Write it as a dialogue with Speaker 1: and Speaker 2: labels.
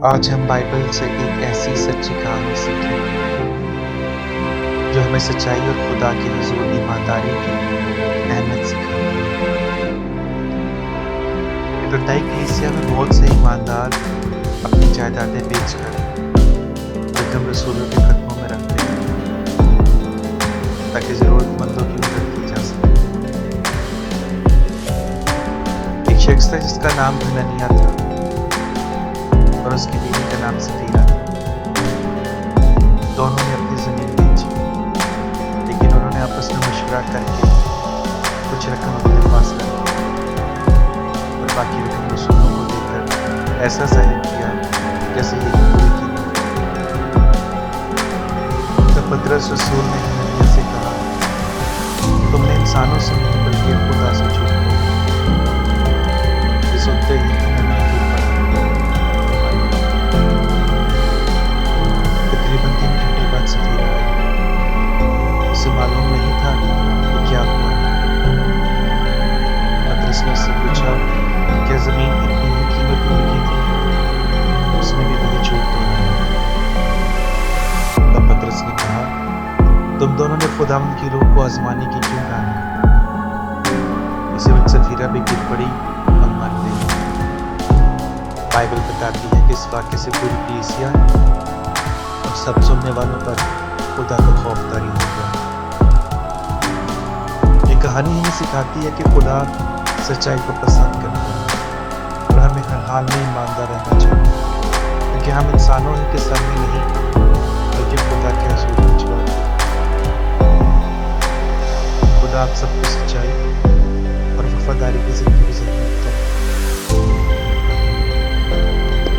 Speaker 1: آج ہم بائبل سے ایک ایسی سچی کہانی سیکھیں جو ہمیں سچائی اور خدا کے حضور ایمانداری کی اہمیت سکھاتی ہے۔ ابتدائی کلیسیا میں بہت سے ایماندار اپنی جائیدادیں بیچ کر بیگم رسولوں کے قدموں میں رکھتے ہیں تاکہ ضرورت مندوں کی مدد کی جا سکے۔ ایک شخص تھا جس کا نام حنانیہ تھا اور اس کی بیوی کا نام سفیرہ تھا۔ دونوں نے اپنی زمین بیچی، لیکن انہوں نے آپس میں مشورہ کر کے کچھ رقم اپنے پاس رکھی اور باقی رقم رسولوں کو دے کر ایسا ظاہر کیا جیسے یہ پوری کی گئی۔ تب پطرس رسول نے حنانیہ سے کہا، تم نے انسانوں سے نہیں بلکہ خدا سے جھوٹ بولا۔ یہ سنتے ہی حنانیہ گر پڑا۔ تقریباً 3 گھنٹے بعد سفیرہ آئی۔ اسے معلوم نہیں تھا کہ کیا ہوا ہے۔ پطرس نے اس سے پوچھا کہ کیا زمین اتنی ہی قیمت میں بکی تھی؟ اس نے بھی وہی جھوٹ بولا۔ تب پطرس نے کہا، تم دونوں نے خداوند کی روح کو آزمانے کی کیوں ٹھانی؟ اسی وقت سفیرہ بھی گر پڑی اور مر گئی۔ بائبل بتاتی ہے کہ اس واقعے سے پوری کلیسیا اور سب سننے والوں پر خدا کا خوف طاری ہو گیا۔ یہ کہانی ہمیں سکھاتی ہے کہ خدا سچائی کو پسند کرتا ہے اور ہمیں ہر حال میں ایماندار رہنا چاہیے، کیونکہ ہم انسانوں کے سامنے نہیں بلکہ خدا کے حضور میں جواب دیں۔ خدا آپ سب کو سچائی اور وفاداری کی زندگی گزارے۔